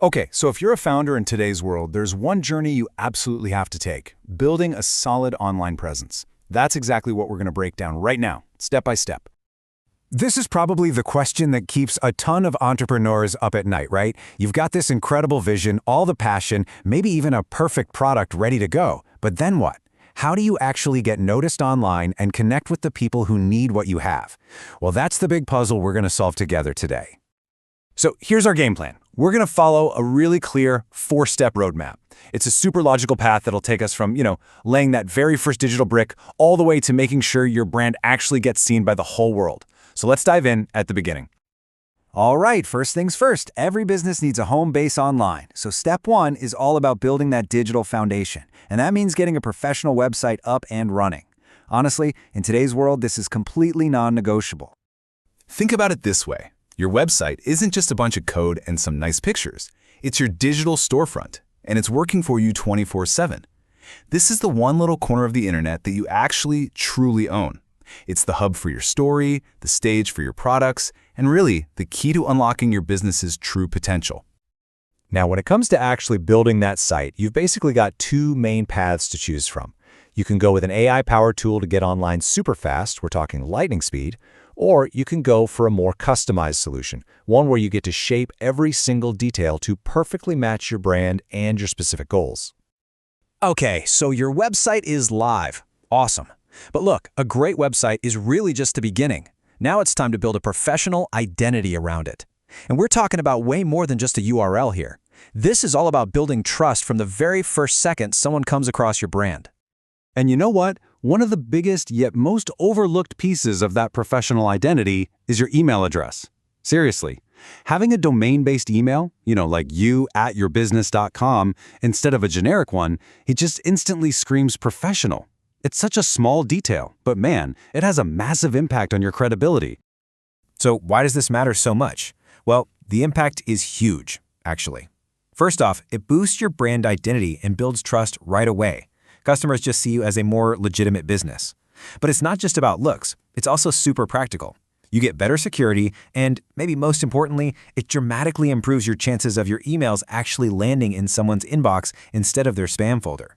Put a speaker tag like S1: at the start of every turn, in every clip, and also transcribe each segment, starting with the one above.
S1: Okay, so if you're a founder in today's world, there's one journey you absolutely have to take: building a solid online presence. That's exactly what we're going to break down right now, step by step.
S2: This is probably the question that keeps a ton of entrepreneurs up at night, right? You've got this incredible vision, all the passion, maybe even a perfect product ready to go. But then what? How do you actually get noticed online and connect with the people who need what you have? Well, that's the big puzzle we're going to solve together today.
S1: So here's our game plan. We're going to follow a really clear 4-step roadmap. It's a super logical path that'll take us from, laying that very first digital brick all the way to making sure your brand actually gets seen by the whole world. So let's dive in at the beginning.
S2: All right, first things first, every business needs a home base online. So step one is all about building that digital foundation. And that means getting a professional website up and running. Honestly, in today's world, this is completely non-negotiable.
S1: Think about it this way. Your website isn't just a bunch of code and some nice pictures. It's your digital storefront, and it's working for you 24/7. This is the one little corner of the internet that you actually truly own. It's the hub for your story, the stage for your products, and really the key to unlocking your business's true potential.
S2: Now, when it comes to actually building that site, you've basically got two main paths to choose from. You can go with an AI-powered tool to get online super fast, we're talking lightning speed, or you can go for a more customized solution, one where you get to shape every single detail to perfectly match your brand and your specific goals. Okay, so your website is live. Awesome. But look, a great website is really just the beginning. Now it's time to build a professional identity around it. And we're talking about way more than just a URL here. This is all about building trust from the very first second someone comes across your brand.
S1: And you know what? One of the biggest yet most overlooked pieces of that professional identity is your email address. Seriously, having a domain-based email, like you@yourbusiness.com, instead of a generic one, it just instantly screams professional. It's such a small detail, but man, it has a massive impact on your credibility.
S2: So why does this matter so much? Well, the impact is huge, actually. First off, it boosts your brand identity and builds trust right away. Customers just see you as a more legitimate business. But it's not just about looks, it's also super practical. You get better security, and maybe most importantly, it dramatically improves your chances of your emails actually landing in someone's inbox instead of their spam folder.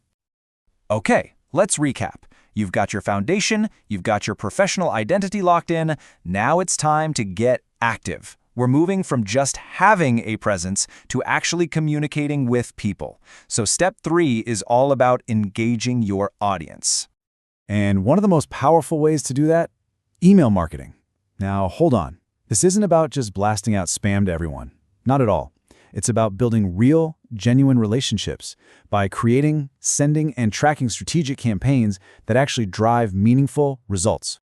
S2: Okay, let's recap. You've got your foundation, you've got your professional identity locked in, now it's time to get active. We're moving from just having a presence to actually communicating with people. So step 3 is all about engaging your audience.
S1: And one of the most powerful ways to do that? Email marketing. Now, hold on. This isn't about just blasting out spam to everyone. Not at all. It's about building real, genuine relationships by creating, sending, and tracking strategic campaigns that actually drive meaningful results.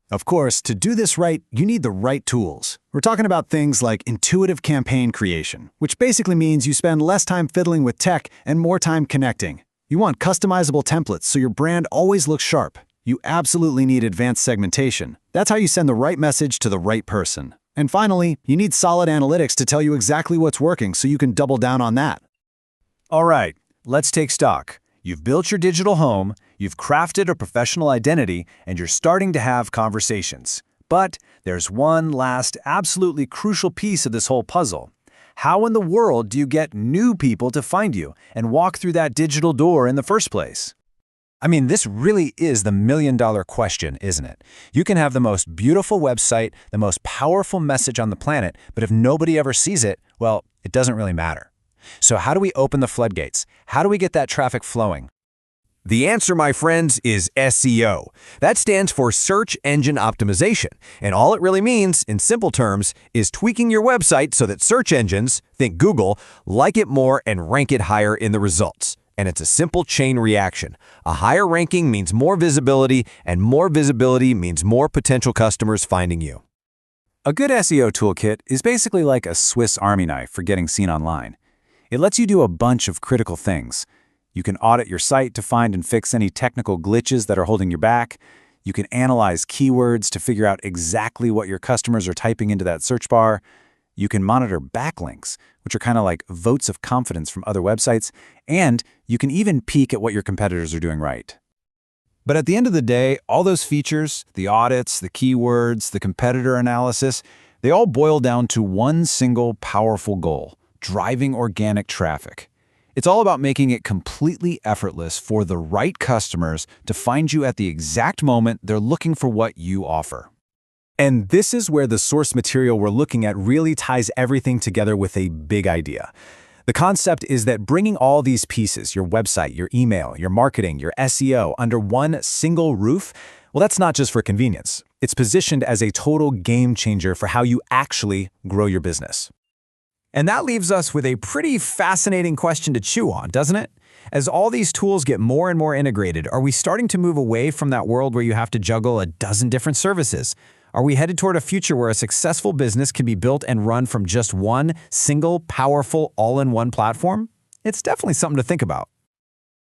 S1: Of course, to do this right, you need the right tools. We're talking about things like intuitive campaign creation, which basically means you spend less time fiddling with tech and more time connecting. You want customizable templates so your brand always looks sharp. You absolutely need advanced segmentation. That's how you send the right message to the right person. And finally, you need solid analytics to tell you exactly what's working so you can double down on that.
S2: All right, let's take stock. You've built your digital home, you've crafted a professional identity, and you're starting to have conversations. But there's one last absolutely crucial piece of this whole puzzle. How in the world do you get new people to find you and walk through that digital door in the first place? I mean, this really is the million-dollar question, isn't it? You can have the most beautiful website, the most powerful message on the planet, but if nobody ever sees it, well, it doesn't really matter. So how do we open the floodgates? How do we get that traffic flowing? The answer, my friends, is SEO. That stands for Search Engine Optimization. And all it really means, in simple terms, is tweaking your website so that search engines, think Google, like it more and rank it higher in the results. And it's a simple chain reaction. A higher ranking means more visibility, and more visibility means more potential customers finding you.
S1: A good SEO toolkit is basically like a Swiss Army knife for getting seen online. It lets you do a bunch of critical things. You can audit your site to find and fix any technical glitches that are holding you back. You can analyze keywords to figure out exactly what your customers are typing into that search bar. You can monitor backlinks, which are kind of like votes of confidence from other websites. And you can even peek at what your competitors are doing right. But at the end of the day, all those features, the audits, the keywords, the competitor analysis, they all boil down to one single powerful goal: driving organic traffic. It's all about making it completely effortless for the right customers to find you at the exact moment they're looking for what you offer.
S2: And this is where the source material we're looking at really ties everything together with a big idea. The concept is that bringing all these pieces, your website, your email, your marketing, your SEO, under one single roof, well, that's not just for convenience. It's positioned as a total game changer for how you actually grow your business.
S3: And that leaves us with a pretty fascinating question to chew on, doesn't it? As all these tools get more and more integrated, are we starting to move away from that world where you have to juggle a dozen different services? Are we headed toward a future where a successful business can be built and run from just one single, powerful, all-in-one platform? It's definitely something to think about.